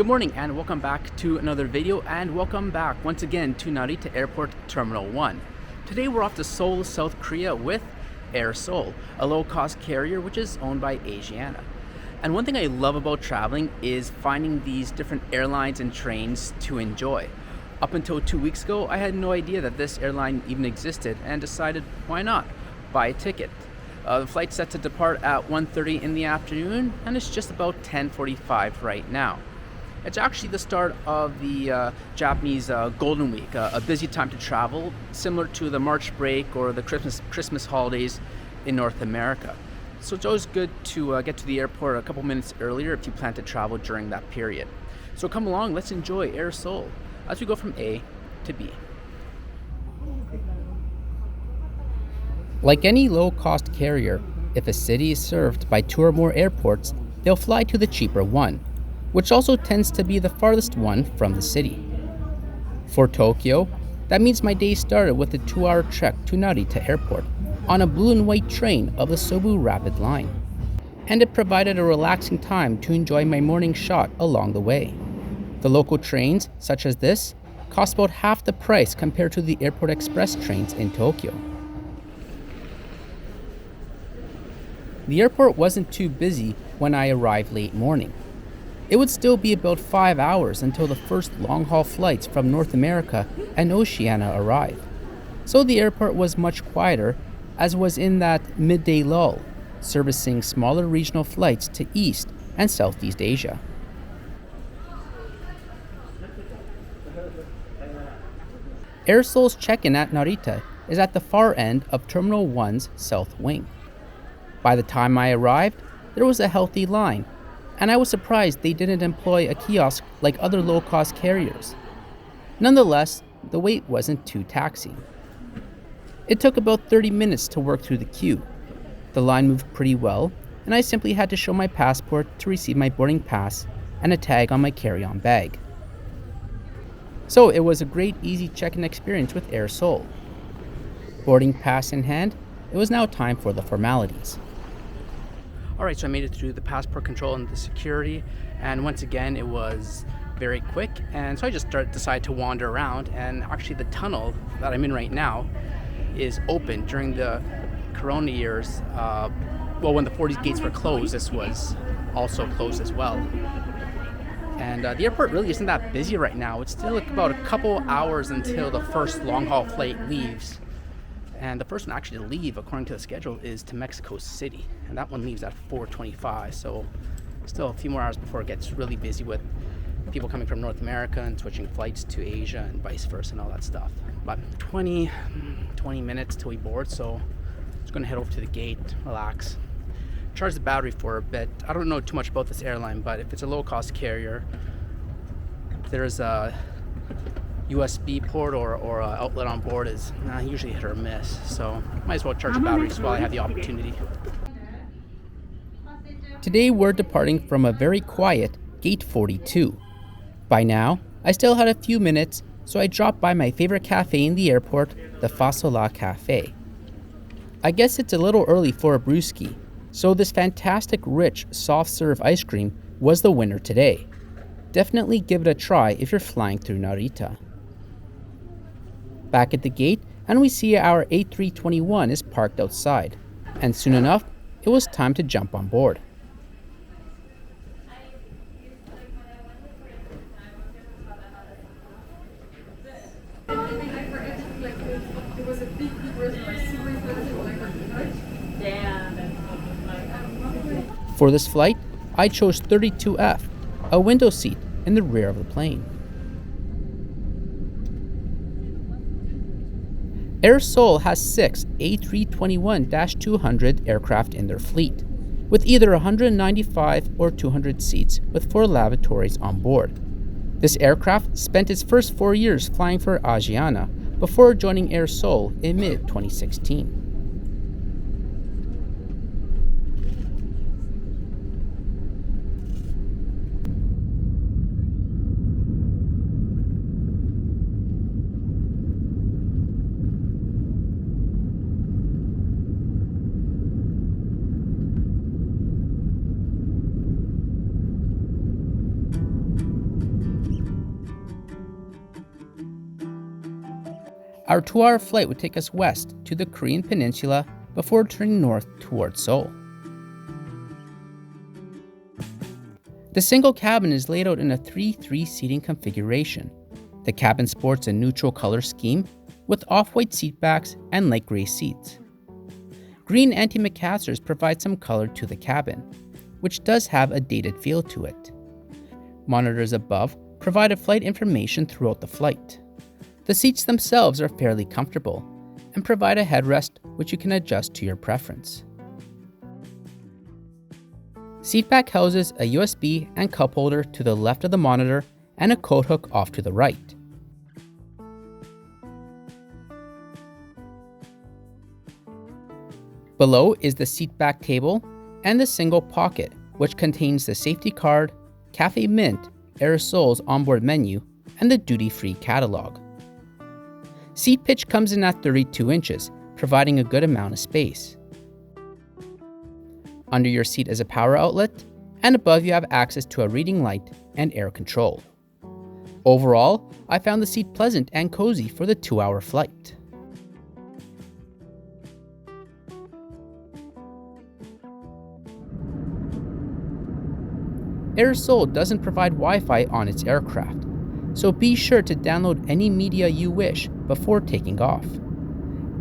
morning and welcome back to another video, and welcome back once again to Narita Airport Terminal 1. Today we're off to Seoul, South Korea with Air Seoul, a low-cost carrier which is owned by Asiana. And one thing I love about traveling is finding these different airlines and trains to enjoy. Up until 2 weeks ago, I had no idea that this airline even existed and decided, why not, buy a ticket. The flight's set to depart at 1:30 in the afternoon, and it's just about 10:45 right now. It's actually the start of the Japanese Golden Week, a busy time to travel, similar to the March break or the Christmas holidays in North America. So it's always good to get to the airport a couple minutes earlier if you plan to travel during that period. So come along, let's enjoy Air Seoul as we go from A to B. Like any low-cost carrier, if a city is served by 2 or more airports, they'll fly to the cheaper one, which also tends to be the farthest one from the city. For Tokyo, that means my day started with a 2-hour trek to Narita Airport on a blue and white train of the Sobu Rapid Line, and it provided a relaxing time to enjoy my morning shot along the way. The local trains, such as this, cost about half the price compared to the Airport Express trains in Tokyo. The airport wasn't too busy when I arrived late morning. It would still be about 5 hours until the first long-haul flights from North America and Oceania arrive. So the airport was much quieter, as was in that midday lull, servicing smaller regional flights to East and Southeast Asia. Air Seoul's check-in at Narita is at the far end of Terminal 1's south wing. By the time I arrived, there was a healthy line, and I was surprised they didn't employ a kiosk like other low-cost carriers. Nonetheless, the wait wasn't too taxing. It took about 30 minutes to work through the queue. The line moved pretty well, and I simply had to show my passport to receive my boarding pass and a tag on my carry-on bag. So it was a great, easy check-in experience with Air Seoul. Boarding pass in hand, it was now time for the formalities. Alright, so I made it through the passport control and the security, and once again it was very quick, and so I just decided to wander around, and actually the tunnel that I'm in right now is open. During the Corona years, when the 40 gates were closed, this was also closed as well. And the airport really isn't that busy right now. It's still about a couple hours until the first long-haul flight leaves. And the first one actually to leave, according to the schedule, is to Mexico City. And that one leaves at 4:25, so still a few more hours before it gets really busy with people coming from North America and switching flights to Asia and vice versa and all that stuff. But 20 minutes till we board, so I'm just gonna head over to the gate, relax, charge the battery for a bit. I don't know too much about this airline, but if it's a low-cost carrier, there's a USB port or outlet on board is usually hit or miss, so might as well charge the batteries while I have the opportunity. Today we're departing from a very quiet Gate 42. By now, I still had a few minutes, so I dropped by my favorite cafe in the airport, the Fasola Cafe. I guess it's a little early for a brewski, so this fantastic rich soft-serve ice cream was the winner today. Definitely give it a try if you're flying through Narita. Back at the gate, and we see our A321 is parked outside, and soon enough, it was time to jump on board. For this flight, I chose 32F, a window seat in the rear of the plane. Air Seoul has 6 A321-200 aircraft in their fleet, with either 195 or 200 seats with 4 lavatories on board. This aircraft spent its first 4 years flying for Asiana before joining Air Seoul in mid-2016. Our 2-hour flight would take us west to the Korean peninsula before turning north towards Seoul. The single cabin is laid out in a 3-3 seating configuration. The cabin sports a neutral color scheme with off-white seatbacks and light gray seats. Green antimacassars provide some color to the cabin, which does have a dated feel to it. Monitors above provide flight information throughout the flight. The seats themselves are fairly comfortable and provide a headrest which you can adjust to your preference. Seatback houses a USB and cup holder to the left of the monitor and a coat hook off to the right. Below is the seatback table and the single pocket, which contains the safety card, Cafe Mint, Aerosol's onboard menu, and the duty-free catalog. Seat pitch comes in at 32 inches, providing a good amount of space. Under your seat is a power outlet, and above you have access to a reading light and air control. Overall, I found the seat pleasant and cozy for the 2-hour flight. Air Seoul doesn't provide Wi-Fi on its aircraft, so be sure to download any media you wish before taking off.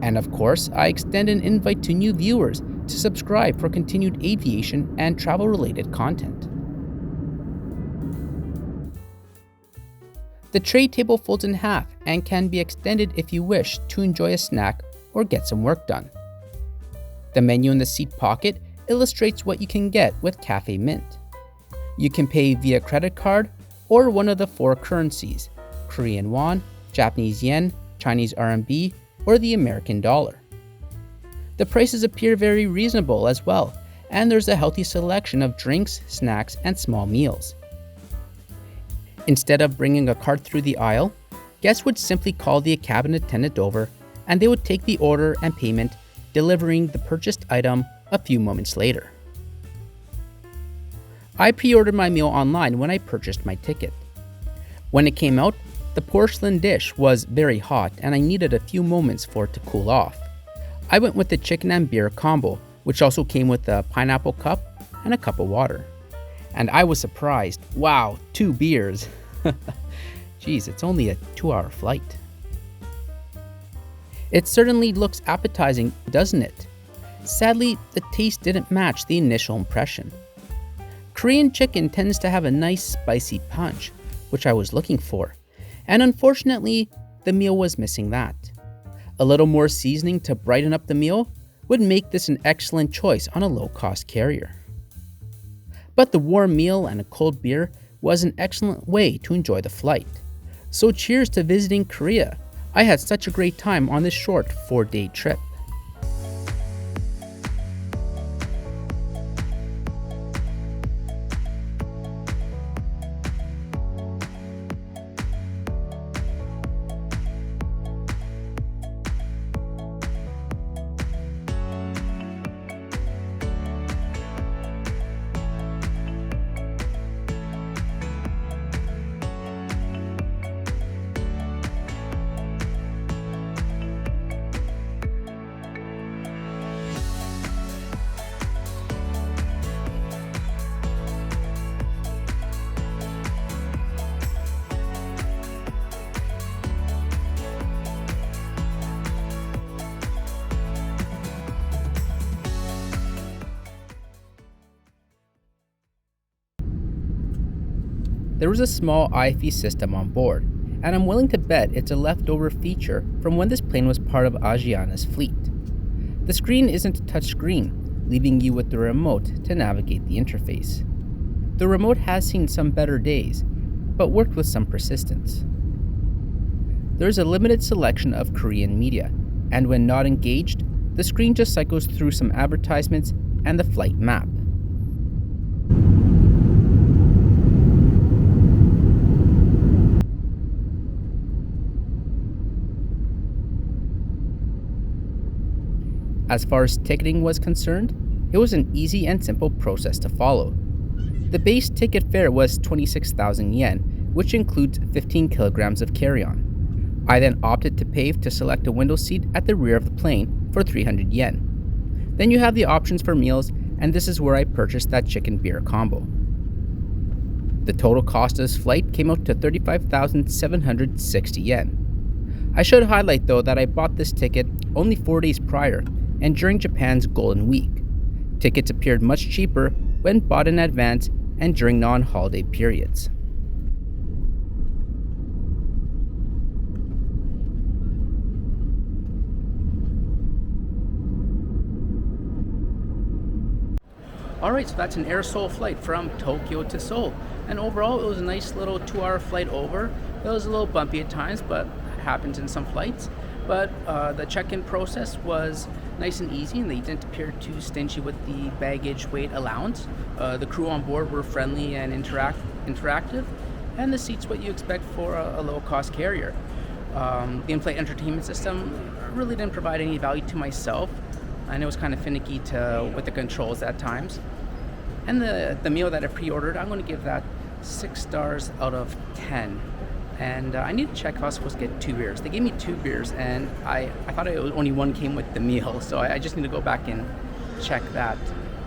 And of course, I extend an invite to new viewers to subscribe for continued aviation and travel-related content. The tray table folds in half and can be extended if you wish to enjoy a snack or get some work done. The menu in the seat pocket illustrates what you can get with Cafe Mint. You can pay via credit card or one of the 4 currencies: Korean won, Japanese yen, Chinese RMB, or the American dollar. The prices appear very reasonable as well, and there's a healthy selection of drinks, snacks, and small meals. Instead of bringing a cart through the aisle, guests would simply call the cabin attendant over, and they would take the order and payment, delivering the purchased item a few moments later. I pre-ordered my meal online when I purchased my ticket. When it came out, the porcelain dish was very hot and I needed a few moments for it to cool off. I went with the chicken and beer combo, which also came with a pineapple cup and a cup of water. And I was surprised. Wow, 2 beers. Geez, it's only a 2-hour flight. It certainly looks appetizing, doesn't it? Sadly, the taste didn't match the initial impression. Korean chicken tends to have a nice spicy punch, which I was looking for, and unfortunately, the meal was missing that. A little more seasoning to brighten up the meal would make this an excellent choice on a low-cost carrier. But the warm meal and a cold beer was an excellent way to enjoy the flight. So cheers to visiting Korea. I had such a great time on this short 4-day trip. There was a small IFE system on board, and I'm willing to bet it's a leftover feature from when this plane was part of Asiana's fleet. The screen isn't a touchscreen, leaving you with the remote to navigate the interface. The remote has seen some better days, but worked with some persistence. There's a limited selection of Korean media, and when not engaged, the screen just cycles through some advertisements and the flight map. As far as ticketing was concerned, it was an easy and simple process to follow. The base ticket fare was 26,000 yen, which includes 15 kilograms of carry-on. I then opted to pay to select a window seat at the rear of the plane for 300 yen. Then you have the options for meals, and this is where I purchased that chicken beer combo. The total cost of this flight came out to 35,760 yen. I should highlight though that I bought this ticket only 4 days prior and during Japan's Golden Week. Tickets appeared much cheaper when bought in advance and during non-holiday periods. Alright, so that's an Air Seoul flight from Tokyo to Seoul. And overall, it was a nice little 2-hour flight over. It was a little bumpy at times, but it happens in some flights. But the check-in process was nice and easy, and they didn't appear too stingy with the baggage weight allowance. The crew on board were friendly and interactive, and the seats what you expect for a low-cost carrier. The in-flight entertainment system really didn't provide any value to myself, and it was kind of finicky with the controls at times. And the meal that I pre-ordered, I'm going to give that 6 stars out of 10. And I need to check if I was supposed to get 2 beers. They gave me 2 beers, and I thought only one came with the meal, so I just need to go back and check that.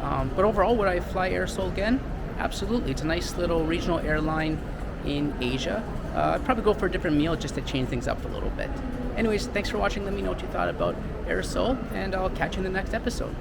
But overall, would I fly Air Seoul again? Absolutely. It's a nice little regional airline in Asia. I'd probably go for a different meal just to change things up a little bit. Anyways, thanks for watching. Let me know what you thought about Air Seoul, and I'll catch you in the next episode.